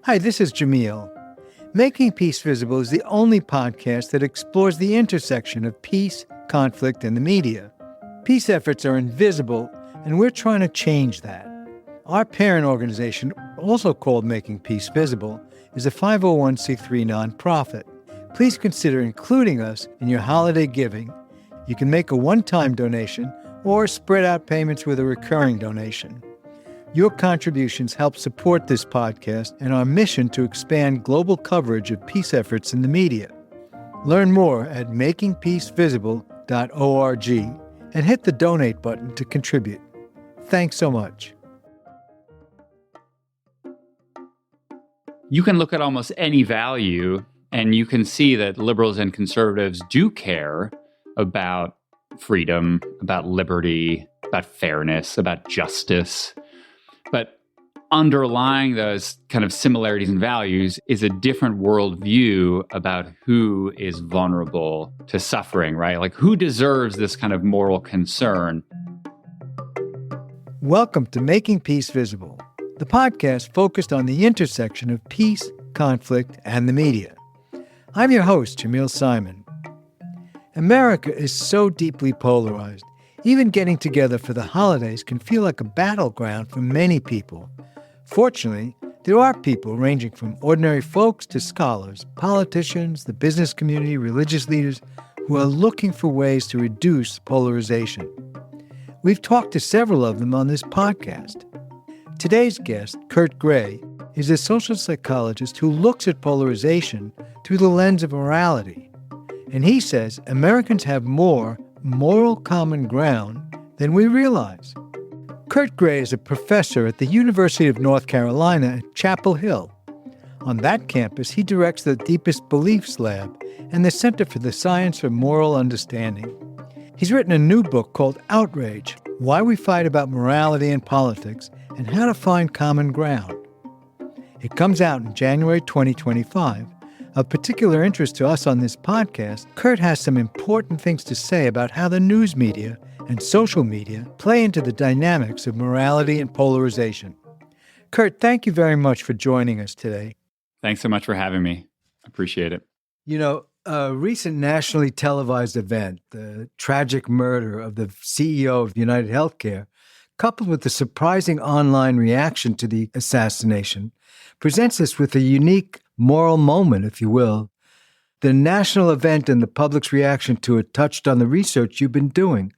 Hi, this is Jamil. Making Peace Visible is the only podcast that explores the intersection of peace, conflict, and the media. Peace efforts are invisible, and we're trying to change that. Our parent organization, also called Making Peace Visible, is a 501c3 nonprofit. Please consider including us in your holiday giving. You can make a one-time donation or spread out payments with a recurring donation. Your contributions help support this podcast and our mission to expand global coverage of peace efforts in the media. Learn more at makingpeacevisible.org and hit the donate button to contribute. Thanks so much. You can look at almost any value and you can see that liberals and conservatives do care about freedom, about liberty, about fairness, about justice. But underlying those kind of similarities and values is a different worldview about who is vulnerable to suffering, right? Like who deserves this kind of moral concern. Welcome to Making Peace Visible, the podcast focused on the intersection of peace, conflict, and the media. I'm your host, Jamil Simon. America is so deeply polarized. Even getting together for the holidays can feel like a battleground for many people. Fortunately, there are people ranging from ordinary folks to scholars, politicians, the business community, religious leaders, who are looking for ways to reduce polarization. We've talked to several of them on this podcast. Today's guest, Kurt Gray, is a social psychologist who looks at polarization through the lens of morality. And he says Americans have more moral common ground than we realize. Kurt Gray is a professor at the University of North Carolina at Chapel Hill. On that campus, he directs the Deepest Beliefs Lab and the Center for the Science of Moral Understanding. He's written a new book called Outrage: Why We Fight About Morality and Politics and How to Find Common Ground. It comes out in January 2025. Of particular interest to us on this podcast, Kurt has some important things to say about how the news media and social media play into the dynamics of morality and polarization. Kurt, thank you very much for joining us today. Thanks so much for having me. Appreciate it. You know, a recent nationally televised event, the tragic murder of the CEO of UnitedHealthcare, coupled with the surprising online reaction to the assassination, presents us with a unique moral moment, if you will. The national event and the public's reaction to it touched on the research you've been doing.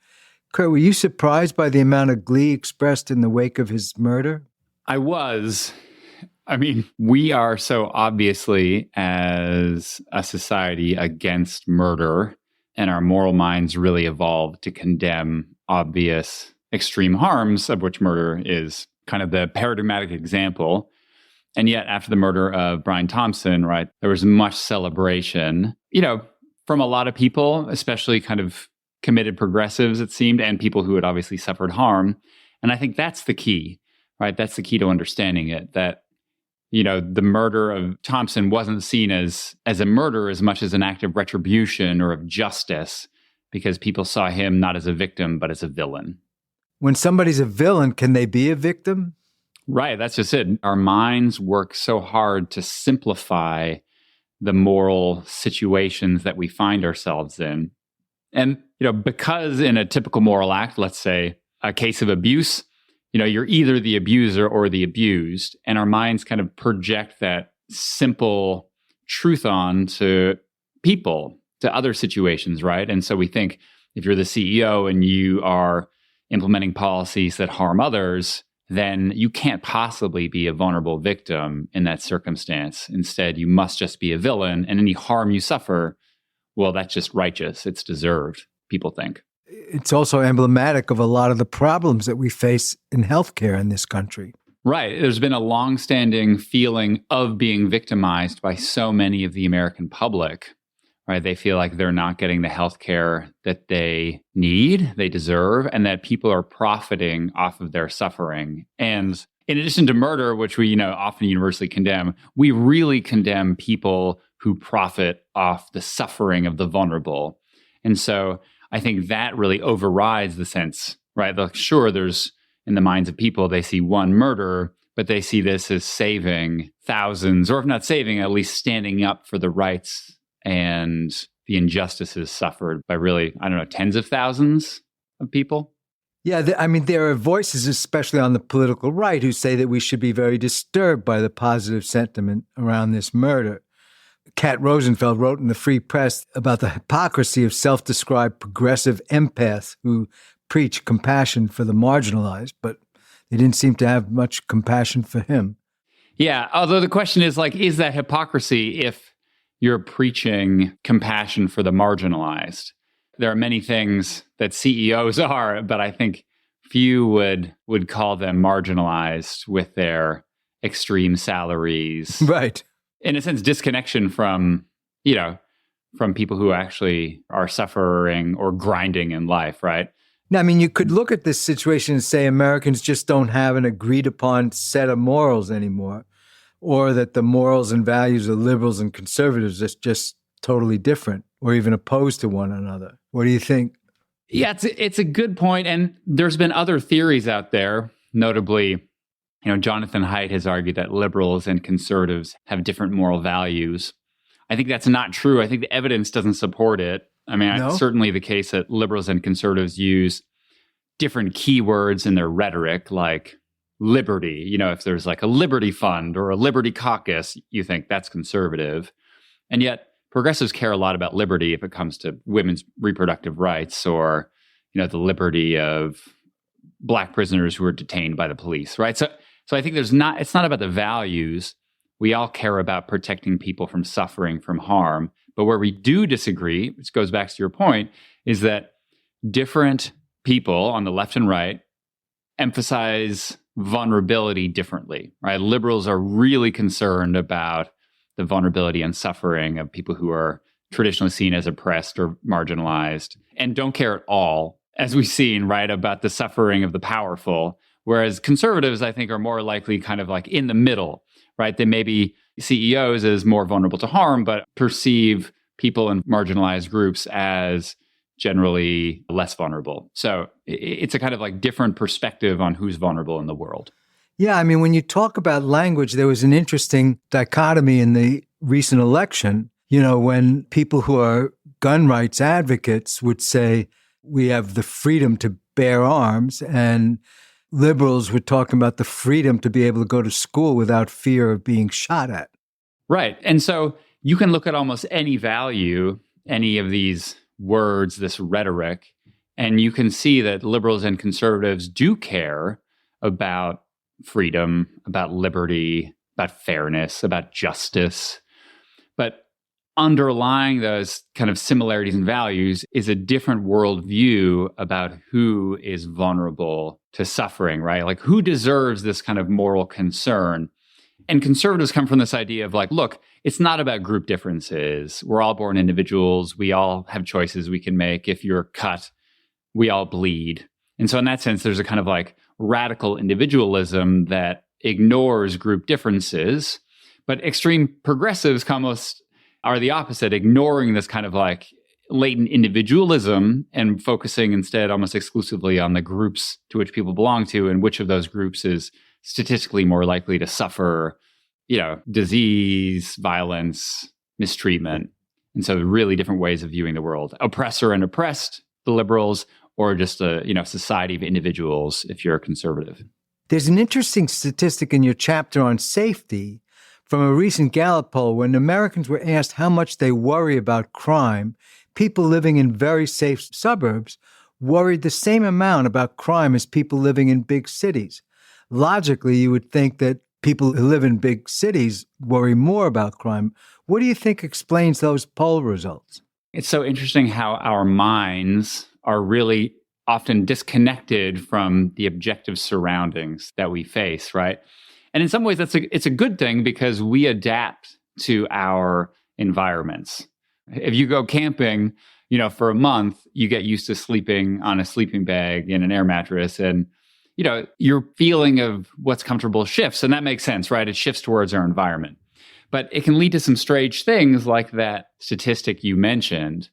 Kurt, were you surprised by the amount of glee expressed in the wake of his murder? I was. I mean, we are so obviously, as a society, against murder, and our moral minds really evolved to condemn obvious extreme harms, of which murder is kind of the paradigmatic example. And yet, after the murder of Brian Thompson, right, there was much celebration, from a lot of people, especially kind of committed progressives, it seemed, and people who had obviously suffered harm. And I think that's the key, right? That's the key to understanding it, that, the murder of Thompson wasn't seen as a murder as much as an act of retribution or of justice, because people saw him not as a victim, but as a villain. When somebody's a villain, can they be a victim? Right, that's just it. Our minds work so hard to simplify the moral situations that we find ourselves in. And, because in a typical moral act, let's say a case of abuse, you're either the abuser or the abused. And our minds kind of project that simple truth on to people, to other situations, right? And so we think if you're the CEO and you are implementing policies that harm others, then you can't possibly be a vulnerable victim in that circumstance. Instead, you must just be a villain, and any harm you suffer, well, that's just righteous. It's deserved, people think. It's also emblematic of a lot of the problems that we face in healthcare in this country. Right. There's been a longstanding feeling of being victimized by so many of the American public, right? They feel like they're not getting the healthcare that they need, they deserve, and that people are profiting off of their suffering. And in addition to murder, which we, often universally condemn, we really condemn people who profit off the suffering of the vulnerable. And so I think that really overrides the sense, right? Sure, there's in the minds of people, they see one murder, but they see this as saving thousands, or if not saving, at least standing up for the rights and the injustices suffered by really, tens of thousands of people. Yeah, there are voices, especially on the political right, who say that we should be very disturbed by the positive sentiment around this murder. Kat Rosenfeld wrote in the Free Press about the hypocrisy of self-described progressive empaths who preach compassion for the marginalized, but they didn't seem to have much compassion for him. Yeah, although the question is is that hypocrisy if you're preaching compassion for the marginalized? There are many things that CEOs are, but I think few would call them marginalized with their extreme salaries. Right. In a sense, disconnection from people who actually are suffering or grinding in life, right? Now, you could look at this situation and say Americans just don't have an agreed upon set of morals anymore, or that the morals and values of liberals and conservatives are just totally different or even opposed to one another. What do you think? Yeah, it's a good point. And there's been other theories out there, notably, Jonathan Haidt has argued that liberals and conservatives have different moral values. I think that's not true. I think the evidence doesn't support it. No? It's certainly the case that liberals and conservatives use different keywords in their rhetoric, like liberty. If there's like a liberty fund or a liberty caucus, you think that's conservative. And yet progressives care a lot about liberty if it comes to women's reproductive rights or, the liberty of Black prisoners who are detained by the police, right? So I think it's not about the values. We all care about protecting people from suffering, from harm. But where we do disagree, which goes back to your point, is that different people on the left and right emphasize vulnerability differently, right? Liberals are really concerned about the vulnerability and suffering of people who are traditionally seen as oppressed or marginalized and don't care at all, as we've seen, right, about the suffering of the powerful. Whereas conservatives, I think, are more likely kind of like in the middle, right? They may be CEOs as more vulnerable to harm, but perceive people in marginalized groups as generally less vulnerable. So it's a kind of like different perspective on who's vulnerable in the world. Yeah, when you talk about language, there was an interesting dichotomy in the recent election, when people who are gun rights advocates would say, we have the freedom to bear arms, and liberals were talking about the freedom to be able to go to school without fear of being shot at. Right. And so you can look at almost any value, any of these words, this rhetoric, and you can see that liberals and conservatives do care about freedom, about liberty, about fairness, about justice. But underlying those kind of similarities and values is a different worldview about who is vulnerable to suffering, right? Like who deserves this kind of moral concern. And conservatives come from this idea of like, look, it's not about group differences. We're all born individuals. We all have choices we can make. If you're cut, we all bleed. And so in that sense, there's a kind of like radical individualism that ignores group differences. But extreme progressives almost are the opposite, ignoring this kind of like latent individualism and focusing instead almost exclusively on the groups to which people belong to and which of those groups is statistically more likely to suffer, disease, violence, mistreatment. And so really different ways of viewing the world. Oppressor and oppressed, the liberals, or just a society of individuals if you're a conservative. There's an interesting statistic in your chapter on safety from a recent Gallup poll. When Americans were asked how much they worry about crime, people living in very safe suburbs worried the same amount about crime as people living in big cities. Logically, you would think that people who live in big cities worry more about crime. What do you think explains those poll results? It's so interesting how our minds are really often disconnected from the objective surroundings that we face, right? And in some ways, it's a good thing because we adapt to our environments. If you go camping, for a month, you get used to sleeping on a sleeping bag in an air mattress, and your feeling of what's comfortable shifts, and that makes sense, right? It shifts towards our environment. But it can lead to some strange things like that statistic you mentioned,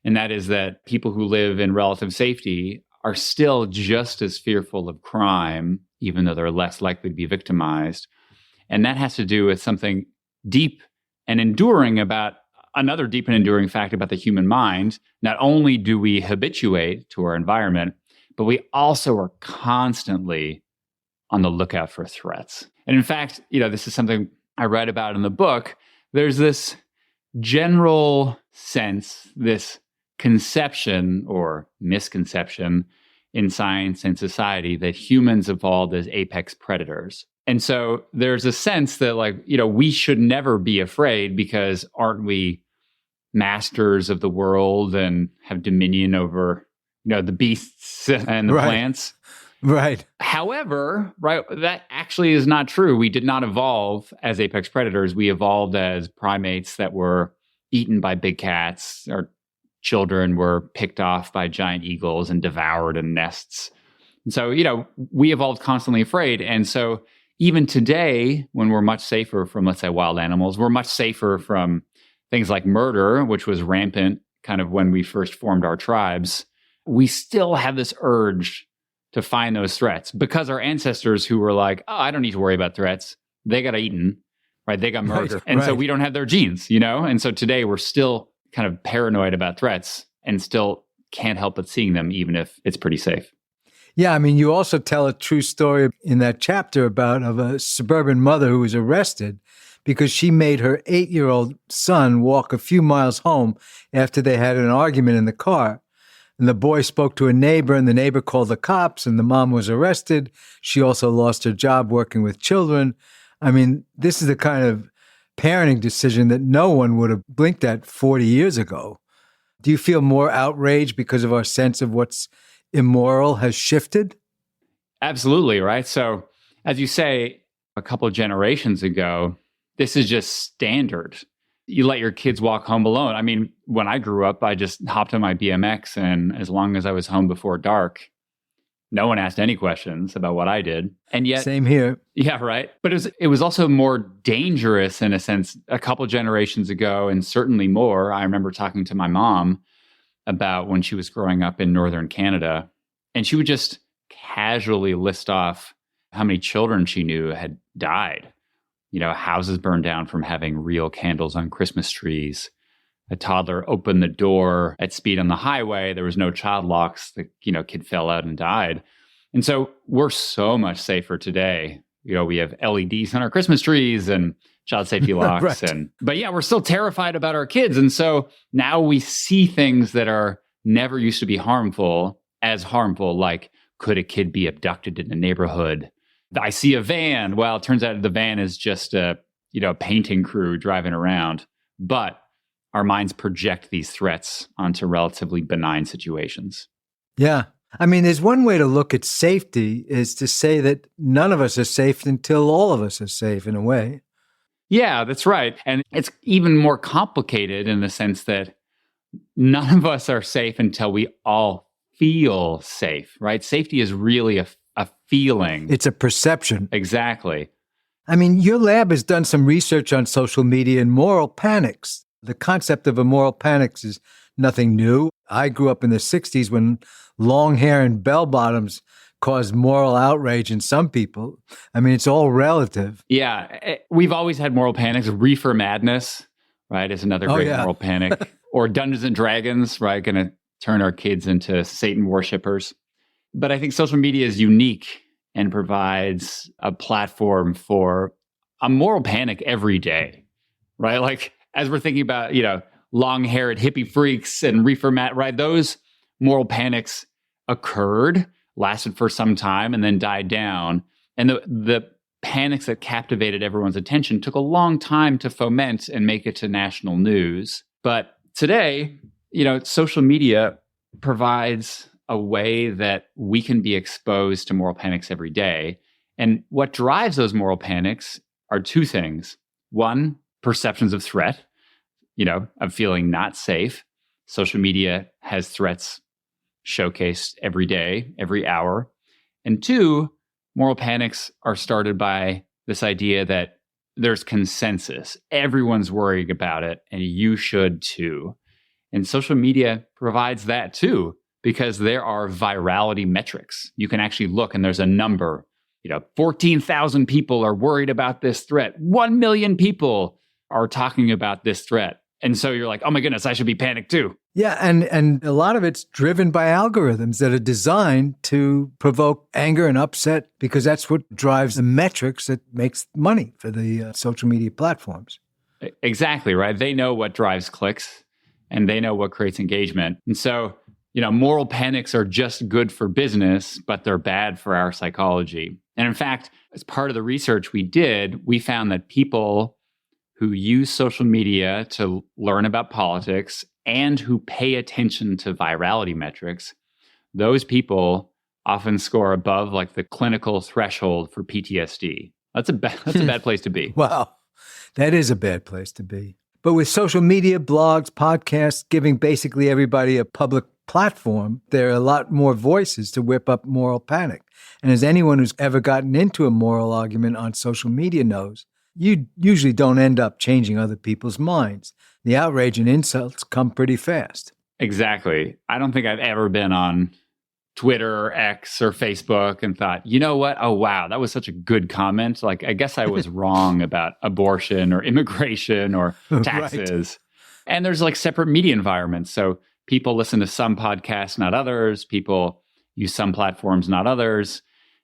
and that is that people who live in relative safety are still just as fearful of crime, even though they're less likely to be victimized. And that has to do with something deep and enduring about another deep and enduring fact about the human mind. Not only do we habituate to our environment, but we also are constantly on the lookout for threats. And in fact, this is something I read about in the book. There's this general sense, this conception or misconception in science and society that humans evolved as apex predators. And so there's a sense that we should never be afraid because aren't we masters of the world and have dominion over, the beasts and the plants? Right. However, that actually is not true. We did not evolve as apex predators. We evolved as primates that were eaten by big cats. Our children were picked off by giant eagles and devoured in nests. And so, we evolved constantly afraid. And so even today, when we're much safer from, let's say, wild animals, we're much safer from things like murder, which was rampant kind of when we first formed our tribes. We still have this urge to find those threats because our ancestors who were like, oh, I don't need to worry about threats. They got eaten, right? They got murdered. And so we don't have their genes, And so today we're still kind of paranoid about threats and still can't help but seeing them, even if it's pretty safe. Yeah, I mean, you also tell a true story in that chapter of a suburban mother who was arrested because she made her 8-year-old son walk a few miles home after they had an argument in the car. And the boy spoke to a neighbor, and the neighbor called the cops, and the mom was arrested. She also lost her job working with children. I mean, this is the kind of parenting decision that no one would have blinked at 40 years ago. Do you feel more outraged because of our sense of what's immoral has shifted? Absolutely, right? So, as you say, a couple of generations ago, this is just standard. You let your kids walk home alone. I mean, when I grew up, I just hopped on my BMX, and as long as I was home before dark, no one asked any questions about what I did. And yet, same here. Yeah, right. But it was also more dangerous in a sense a couple generations ago, and certainly more. I remember talking to my mom about when she was growing up in northern Canada, and she would just casually list off how many children she knew had died. Houses burned down from having real candles on Christmas trees. A toddler opened the door at speed on the highway. There was no child locks. The kid fell out and died. And so we're so much safer today. We have LEDs on our Christmas trees and child safety locks. Right. But yeah, we're still terrified about our kids. And so now we see things that are never used to be harmful as harmful, like could a kid be abducted in a neighborhood? I see a van. Well, it turns out the van is just a painting crew driving around. But our minds project these threats onto relatively benign situations. Yeah. I mean, there's one way to look at safety is to say that none of us are safe until all of us are safe in a way. Yeah, that's right. And it's even more complicated in the sense that none of us are safe until we all feel safe, right? Safety is really a feeling. It's a perception. Exactly. I mean, your lab has done some research on social media and moral panics. The concept of a moral panic is nothing new. I grew up in the 60s when long hair and bell bottoms caused moral outrage in some people. I mean, it's all relative. Yeah. We've always had moral panics. Reefer madness, right, is another great moral panic. Or Dungeons and Dragons, right, going to turn our kids into Satan worshipers. But I think social media is unique and provides a platform for a moral panic every day, right? Like as we're thinking about, long-haired hippie freaks and reefer right? Those moral panics occurred, lasted for some time, and then died down. And the panics that captivated everyone's attention took a long time to foment and make it to national news. But today, social media provides a way that we can be exposed to moral panics every day. And what drives those moral panics are two things. One, perceptions of threat, of feeling not safe. Social media has threats showcased every day, every hour. And two, moral panics are started by this idea that there's consensus. Everyone's worrying about it, and you should too. And social media provides that too, because there are virality metrics. You can actually look and there's a number. 14,000 people are worried about this threat. 1 million people are talking about this threat. And so you're like, oh my goodness, I should be panicked too. Yeah, and a lot of it's driven by algorithms that are designed to provoke anger and upset because that's what drives the metrics that makes money for the social media platforms. Exactly, right? They know what drives clicks and they know what creates engagement. And so, moral panics are just good for business, but they're bad for our psychology. And in fact, as part of the research we did, we found that people who use social media to learn about politics and who pay attention to virality metrics, those people often score above like the clinical threshold for PTSD. That's a bad place to be. Wow, that is a bad place to be. But with social media, blogs, podcasts, giving basically everybody a public platform, there are a lot more voices to whip up moral panic. And as anyone who's ever gotten into a moral argument on social media knows, you usually don't end up changing other people's minds. The outrage and insults come pretty fast. Exactly. I don't think I've ever been on Twitter or X or Facebook and thought, you know what? Oh, wow, that was such a good comment. Like, I guess I was wrong about abortion or immigration or taxes. Right. And there's like separate media environments. So people listen to some podcasts, not others. People use some platforms, not others.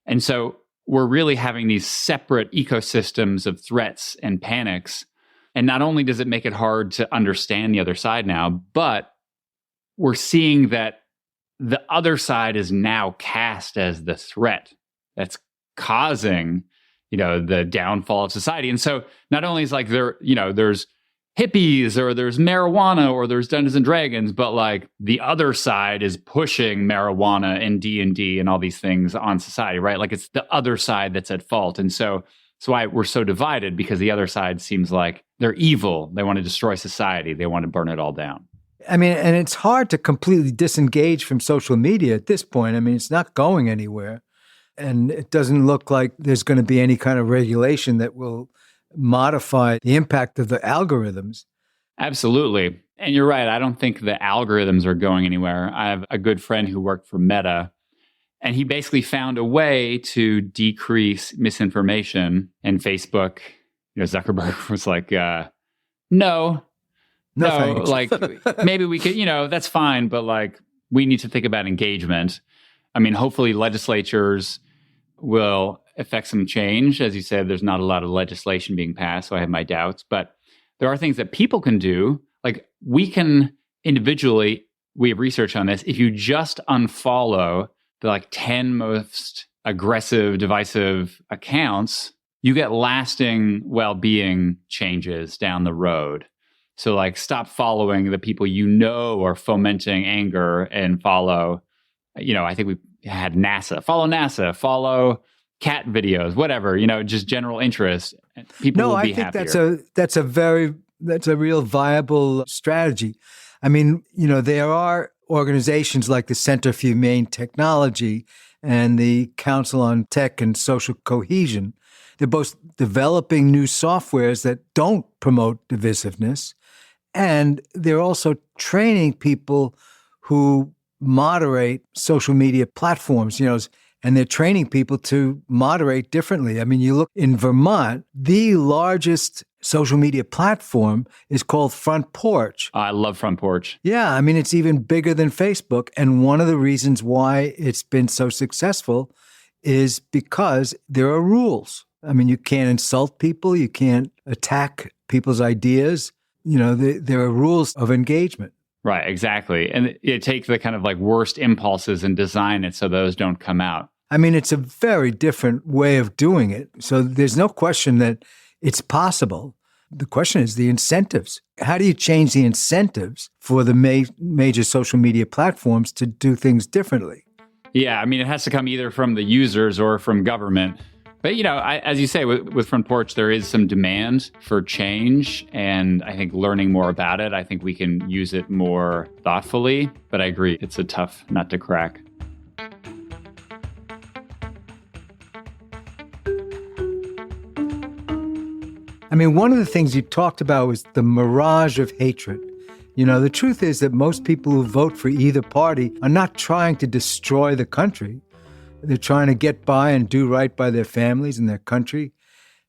And so we're really having these separate ecosystems of threats and panics. And not only does it make it hard to understand the other side now, but we're seeing that the other side is now cast as the threat that's causing, the downfall of society. And so not only is like there's hippies or there's marijuana or there's Dungeons and Dragons, but like the other side is pushing marijuana and D&D and all these things on society, right? Like it's the other side that's at fault. And so that's why we're so divided, because the other side seems like they're evil. They want to destroy society. They want to burn it all down. I mean, and it's hard to completely disengage from social media at this point. I mean, it's not going anywhere. And it doesn't look like there's going to be any kind of regulation that will modify the impact of the algorithms. Absolutely. And you're right. I don't think the algorithms are going anywhere. I have a good friend who worked for Meta, and he basically found a way to decrease misinformation. And Facebook, Zuckerberg was like, no, like maybe we could, that's fine, but like we need to think about engagement. I mean, hopefully legislatures will affect some change. As you said, there's not a lot of legislation being passed, so I have my doubts. But there are things that people can do. Like we can individually, we have research on this. If you just unfollow the like 10 most aggressive, divisive accounts, you get lasting well-being changes down the road. So like stop following the people are fomenting anger and follow, I think we had NASA, follow cat videos, whatever, just general interest. People will be happier. No, I think that's a real viable strategy. I mean, there are organizations like the Center for Humane Technology and the Council on Tech and Social Cohesion. They're both developing new softwares that don't promote divisiveness. And they're also training people who moderate social media platforms, and they're training people to moderate differently. I mean, you look in Vermont, the largest social media platform is called Front Porch. I love Front Porch. Yeah, I mean, it's even bigger than Facebook. And one of the reasons why it's been so successful is because there are rules. I mean, you can't insult people. You can't attack people's ideas. There are rules of engagement. Right, exactly. And you take the kind of like worst impulses and design it so those don't come out. I mean, it's a very different way of doing it. So there's no question that it's possible. The question is the incentives. How do you change the incentives for the major social media platforms to do things differently? Yeah, I mean, it has to come either from the users or from government. But, as you say, with Front Porch, there is some demand for change. And I think learning more about it, I think we can use it more thoughtfully. But I agree, it's a tough nut to crack. I mean, one of the things you talked about was the mirage of hatred. You know, the truth is that most people who vote for either party are not trying to destroy the country. They're trying to get by and do right by their families and their country.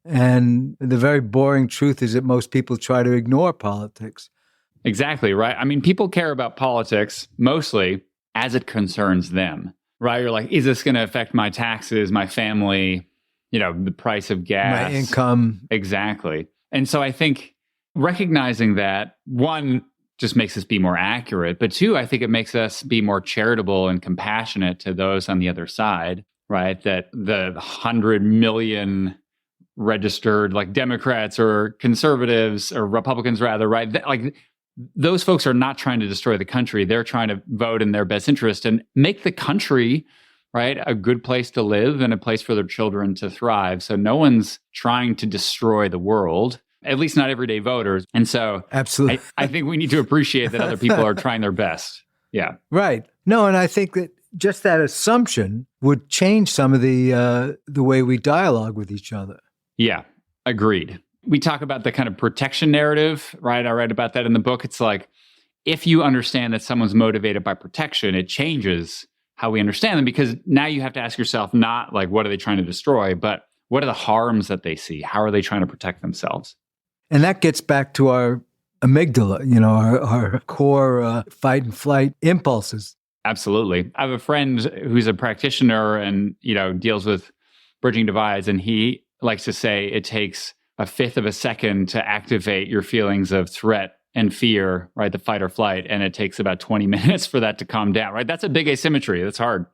And the very boring truth is that most people try to ignore politics. Exactly, right? I mean, people care about politics mostly as it concerns them, right? You're like, is this going to affect my taxes, my family, the price of gas? My income. Exactly. And so I think recognizing that, one, just makes us be more accurate, but two, I think it makes us be more charitable and compassionate to those on the other side, right? That the 100 million registered like Democrats or conservatives or Republicans rather, right? Like those folks are not trying to destroy the country. They're trying to vote in their best interest and make the country, right, a good place to live and a place for their children to thrive. So no one's trying to destroy the world, at least not everyday voters. And so absolutely, I think we need to appreciate that other people are trying their best. Yeah. Right. No, and I think that just that assumption would change some of the way we dialogue with each other. Yeah, agreed. We talk about the kind of protection narrative, right? I write about that in the book. It's like, if you understand that someone's motivated by protection, it changes how we understand them, because now you have to ask yourself, not like, what are they trying to destroy, but what are the harms that they see? How are they trying to protect themselves? And that gets back to our amygdala, our core fight and flight impulses. Absolutely. I have a friend who's a practitioner and, deals with bridging divides. And he likes to say it takes a fifth of a second to activate your feelings of threat and fear, right? The fight or flight. And it takes about 20 minutes for that to calm down, right? That's a big asymmetry. That's hard.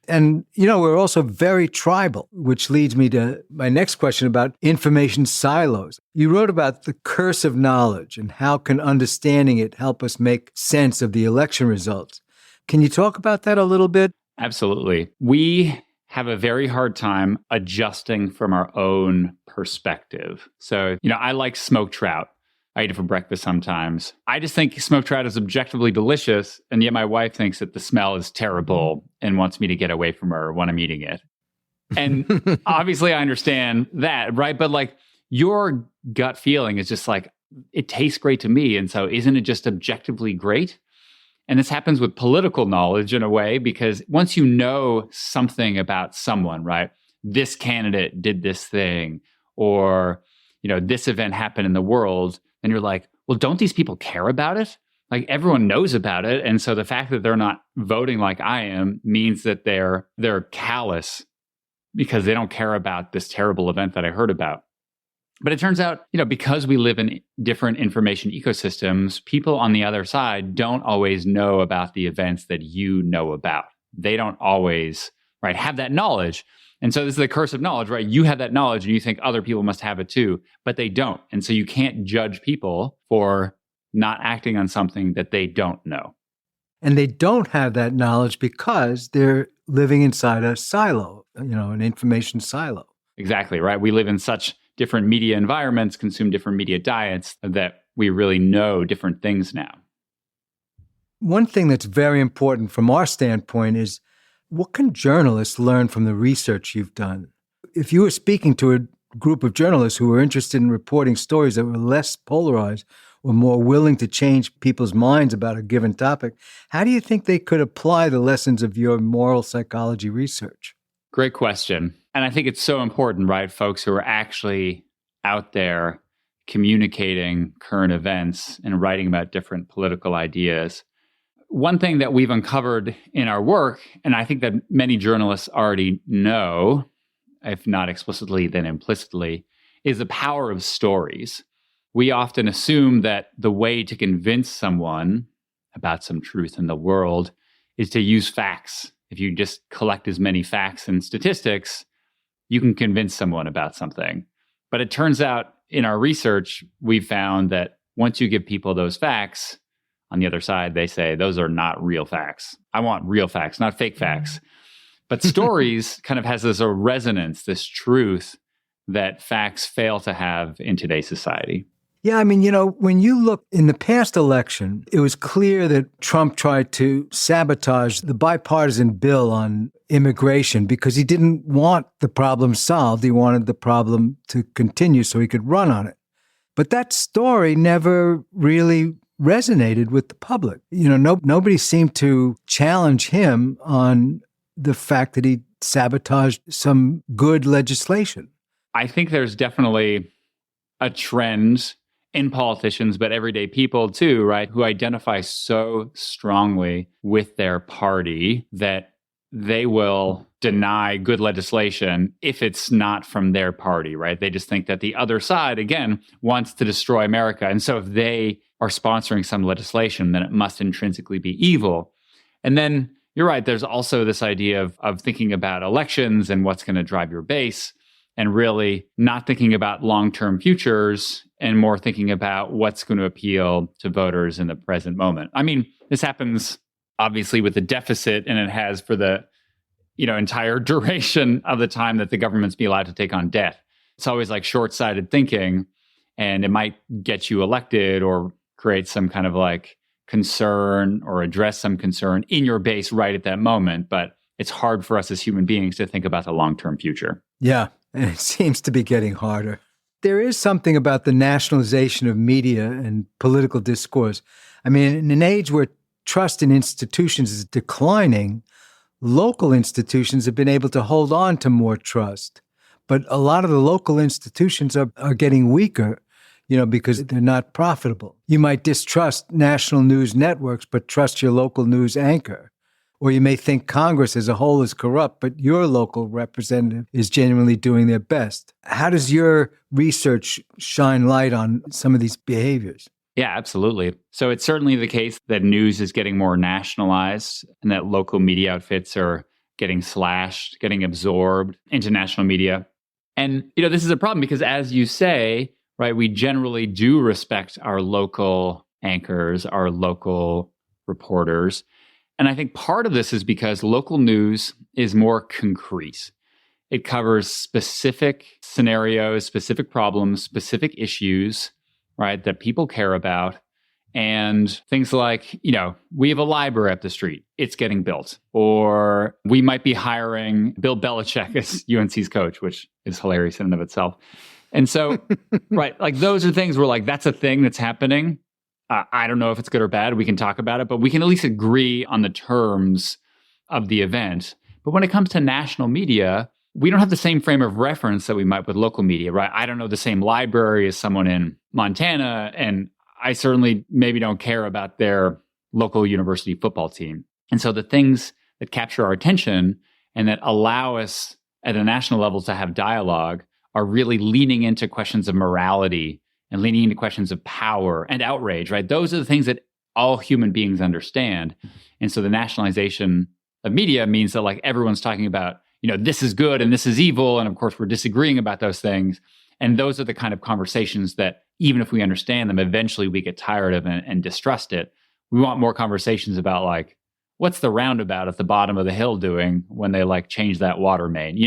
And, we're also very tribal, which leads me to my next question about information silos. You wrote about the curse of knowledge and how can understanding it help us make sense of the election results. Can you talk about that a little bit? Absolutely. We have a very hard time adjusting from our own perspective. So, I like smoked trout. I eat it for breakfast sometimes. I just think smoked trout is objectively delicious, and yet my wife thinks that the smell is terrible and wants me to get away from her when I'm eating it. And obviously I understand that, right? But like your gut feeling is just like, it tastes great to me. And so isn't it just objectively great? And this happens with political knowledge in a way, because once you know something about someone, right? This candidate did this thing, or, this event happened in the world, and you're like, well, don't these people care about it? Like everyone knows about it. And so the fact that they're not voting like I am means that they're callous because they don't care about this terrible event that I heard about. But it turns out, because we live in different information ecosystems, people on the other side don't always know about the events that you know about. They don't always, right, have that knowledge. And so this is the curse of knowledge, right? You have that knowledge and you think other people must have it too, but they don't. And so you can't judge people for not acting on something that they don't know. And they don't have that knowledge because they're living inside a silo, an information silo. Exactly, right? We live in such different media environments, consume different media diets, that we really know different things now. One thing that's very important from our standpoint is, what can journalists learn from the research you've done? If you were speaking to a group of journalists who were interested in reporting stories that were less polarized or more willing to change people's minds about a given topic, how do you think they could apply the lessons of your moral psychology research? Great question. And I think it's so important, right? Folks who are actually out there communicating current events and writing about different political ideas. One thing that we've uncovered in our work, and I think that many journalists already know, if not explicitly, then implicitly, is the power of stories. We often assume that the way to convince someone about some truth in the world is to use facts. If you just collect as many facts and statistics, you can convince someone about something. But it turns out in our research, we found that once you give people those facts, on the other side, they say, those are not real facts. I want real facts, not fake facts. But stories kind of has this resonance, this truth that facts fail to have in today's society. Yeah, I mean, when you look in the past election, it was clear that Trump tried to sabotage the bipartisan bill on immigration because he didn't want the problem solved. He wanted the problem to continue so he could run on it. But that story never really resonated with the public. Nobody seemed to challenge him on the fact that he sabotaged some good legislation. I think there's definitely a trend in politicians, but everyday people too, right, who identify so strongly with their party that they will deny good legislation if it's not from their party, right? They just think that the other side, again, wants to destroy America. And so if they are sponsoring some legislation, then it must intrinsically be evil. And then you're right, there's also this idea of thinking about elections and what's going to drive your base, and really not thinking about long-term futures and more thinking about what's going to appeal to voters in the present moment. I mean, this happens obviously with the deficit, and it has for the entire duration of the time that the government's be allowed to take on debt. It's always like short-sighted thinking, and it might get you elected or create some kind of like concern or address some concern in your base right at that moment. But it's hard for us as human beings to think about the long-term future. Yeah, and it seems to be getting harder. There is something about the nationalization of media and political discourse. I mean, in an age where trust in institutions is declining, local institutions have been able to hold on to more trust. But a lot of the local institutions are getting weaker, because they're not profitable. You might distrust national news networks, but trust your local news anchor. Or you may think Congress as a whole is corrupt, but your local representative is genuinely doing their best. How does your research shine light on some of these behaviors? Yeah, absolutely. So it's certainly the case that news is getting more nationalized and that local media outfits are getting slashed, getting absorbed into national media. And, this is a problem because, as you say, right, we generally do respect our local anchors, our local reporters. And I think part of this is because local news is more concrete. It covers specific scenarios, specific problems, specific issues, right, that people care about. And things like, we have a library up the street. It's getting built. Or we might be hiring Bill Belichick as UNC's coach, which is hilarious in and of itself. And so, right, like those are things where like, that's a thing that's happening. I don't know if it's good or bad. We can talk about it, but we can at least agree on the terms of the event. But when it comes to national media, we don't have the same frame of reference that we might with local media, right? I don't know the same library as someone in Montana, and I certainly maybe don't care about their local university football team. And so the things that capture our attention and that allow us at a national level to have dialogue are really leaning into questions of morality and leaning into questions of power and outrage, right? Those are the things that all human beings understand. And so the nationalization of media means that like everyone's talking about, this is good and this is evil. And of course, we're disagreeing about those things. And those are the kind of conversations that even if we understand them, eventually we get tired of and distrust it. We want more conversations about like, what's the roundabout at the bottom of the hill doing when they like change that water main?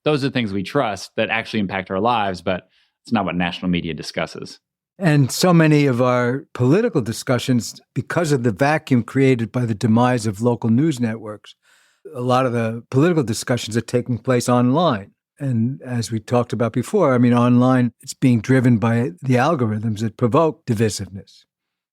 Those are things we trust that actually impact our lives, but it's not what national media discusses. And so many of our political discussions, because of the vacuum created by the demise of local news networks, a lot of the political discussions are taking place online. And as we talked about before, online, it's being driven by the algorithms that provoke divisiveness.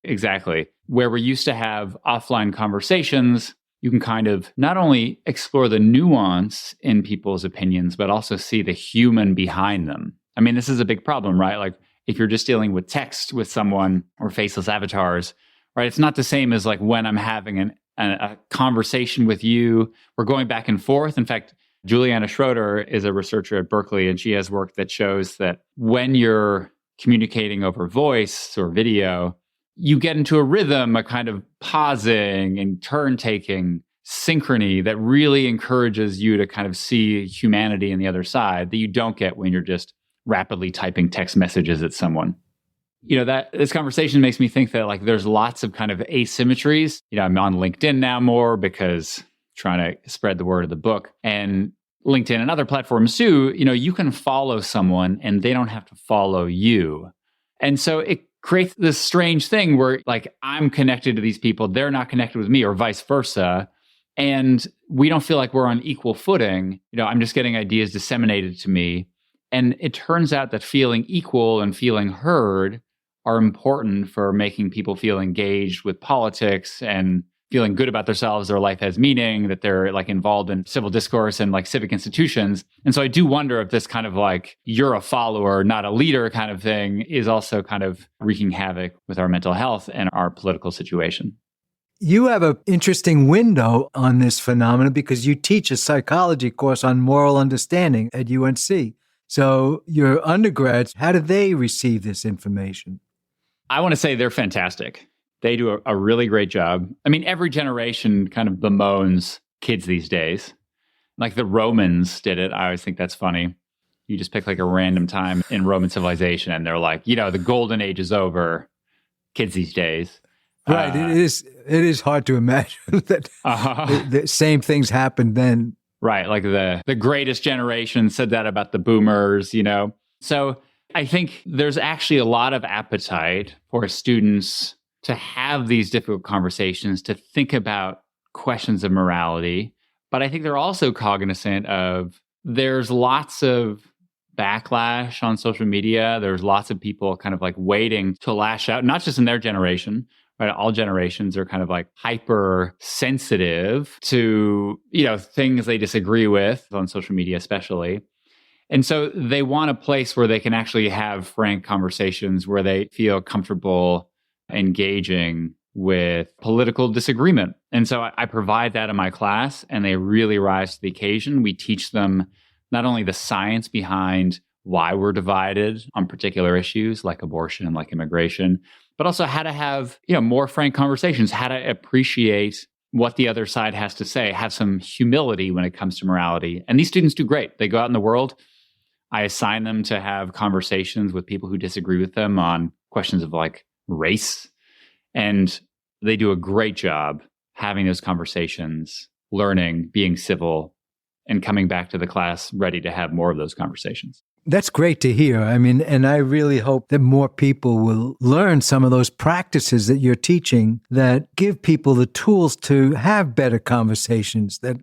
Exactly. Where we used to have offline conversations, you can kind of not only explore the nuance in people's opinions, but also see the human behind them. This is a big problem, right? Like if you're just dealing with text with someone or faceless avatars, right? It's not the same as like when I'm having a conversation with you. We're going back and forth. In fact, Juliana Schroeder is a researcher at Berkeley, and she has work that shows that when you're communicating over voice or video, you get into a rhythm, a kind of pausing and turn-taking synchrony that really encourages you to kind of see humanity on the other side that you don't get when you're just rapidly typing text messages at someone. That this conversation makes me think that like there's lots of kind of asymmetries. I'm on LinkedIn now more because trying to spread the word of the book, and LinkedIn and other platforms too, you can follow someone and they don't have to follow you. And so it creates this strange thing where like I'm connected to these people, they're not connected with me, or vice versa. And we don't feel like we're on equal footing. I'm just getting ideas disseminated to me. And it turns out that feeling equal and feeling heard are important for making people feel engaged with politics and feeling good about themselves, their life has meaning, that they're like involved in civil discourse and like civic institutions. And so I do wonder if this kind of like, you're a follower, not a leader kind of thing is also kind of wreaking havoc with our mental health and our political situation. You have an interesting window on this phenomenon because you teach a psychology course on moral understanding at UNC. So your undergrads, how do they receive this information? I want to say they're fantastic. They do a really great job. I mean, every generation kind of bemoans kids these days. Like the Romans did it. I always think that's funny. You just pick like a random time in Roman civilization and they're like, the golden age is over. Kids these days. Right. It is hard to imagine that the same things happened then. Right. Like the greatest generation said that about the boomers, So I think there's actually a lot of appetite for students to have these difficult conversations, to think about questions of morality. But I think they're also cognizant of there's lots of backlash on social media. There's lots of people kind of like waiting to lash out, not just in their generation, right? All generations are kind of like hyper sensitive to, things they disagree with on social media, especially. And so they want a place where they can actually have frank conversations where they feel comfortable engaging with political disagreement. And so I provide that in my class and they really rise to the occasion. We teach them not only the science behind why we're divided on particular issues like abortion, like immigration, but also how to have, more frank conversations, how to appreciate what the other side has to say, have some humility when it comes to morality. And these students do great. They go out in the world. I assign them to have conversations with people who disagree with them on questions of like race. And they do a great job having those conversations, learning, being civil, and coming back to the class ready to have more of those conversations. That's great to hear. I mean, and I really hope that more people will learn some of those practices that you're teaching that give people the tools to have better conversations, that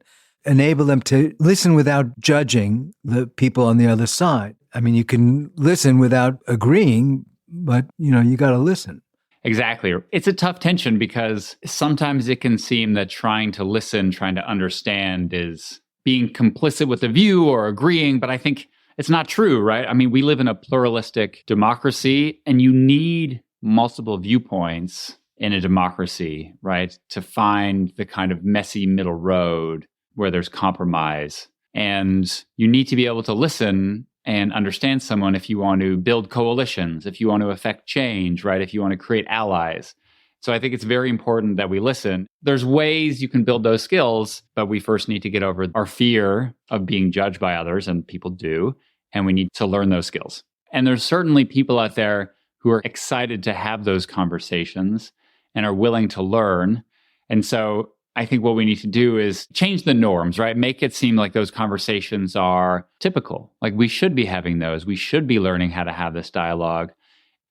enable them to listen without judging the people on the other side. I mean, you can listen without agreeing, but, you got to listen. Exactly. It's a tough tension because sometimes it can seem that trying to listen, trying to understand is being complicit with a view or agreeing, but I think it's not true, right? I mean, we live in a pluralistic democracy and you need multiple viewpoints in a democracy, right? To find the kind of messy middle road where there's compromise. And you need to be able to listen and understand someone if you want to build coalitions, if you want to affect change, right? If you want to create allies. So I think it's very important that we listen. There's ways you can build those skills, but we first need to get over our fear of being judged by others, and people do, and we need to learn those skills. And there's certainly people out there who are excited to have those conversations and are willing to learn. And so I think what we need to do is change the norms, right? Make it seem like those conversations are typical. Like we should be having those. We should be learning how to have this dialogue.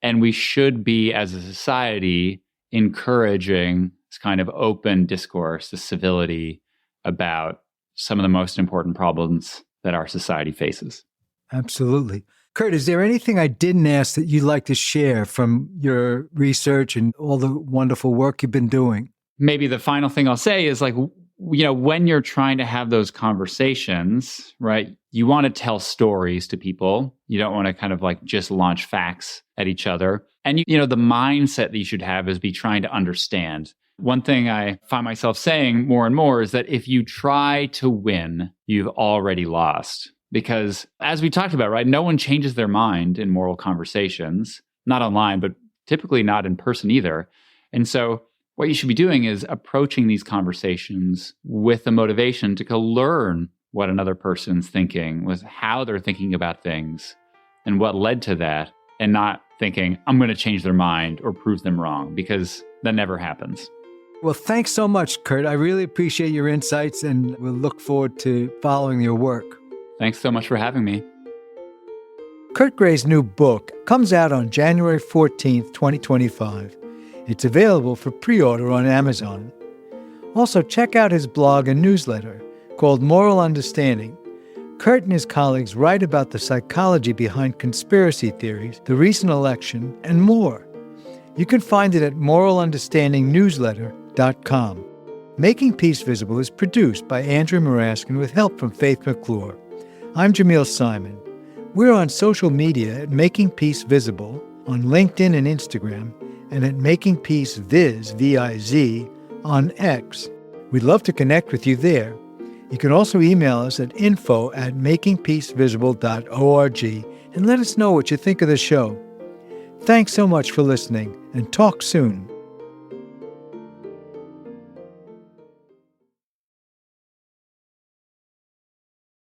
And we should be, as a society, encouraging this kind of open discourse, this civility about some of the most important problems that our society faces. Absolutely. Kurt, is there anything I didn't ask that you'd like to share from your research and all the wonderful work you've been doing? Maybe the final thing I'll say is like, when you're trying to have those conversations, right, you want to tell stories to people. You don't want to kind of like just launch facts at each other. And, the mindset that you should have is be trying to understand. One thing I find myself saying more and more is that if you try to win, you've already lost. Because as we talked about, right, no one changes their mind in moral conversations, not online, but typically not in person either. And so what you should be doing is approaching these conversations with the motivation to go learn what another person's thinking, with how they're thinking about things and what led to that, and not thinking, I'm going to change their mind or prove them wrong, because that never happens. Well, thanks so much, Kurt. I really appreciate your insights and we'll look forward to following your work. Thanks so much for having me. Kurt Gray's new book comes out on January 14th, 2025. It's available for pre-order on Amazon. Also, check out his blog and newsletter called Moral Understanding. Kurt and his colleagues write about the psychology behind conspiracy theories, the recent election, and more. You can find it at moralunderstandingnewsletter.com. Making Peace Visible is produced by Andrew Maraskin with help from Faith McClure. I'm Jamil Simon. We're on social media at Making Peace Visible, on LinkedIn and Instagram, and at Making Peace Viz, V-I-Z, on X. We'd love to connect with you there. You can also email us at info@makingpeacevisible.org and let us know what you think of the show. Thanks so much for listening, and talk soon.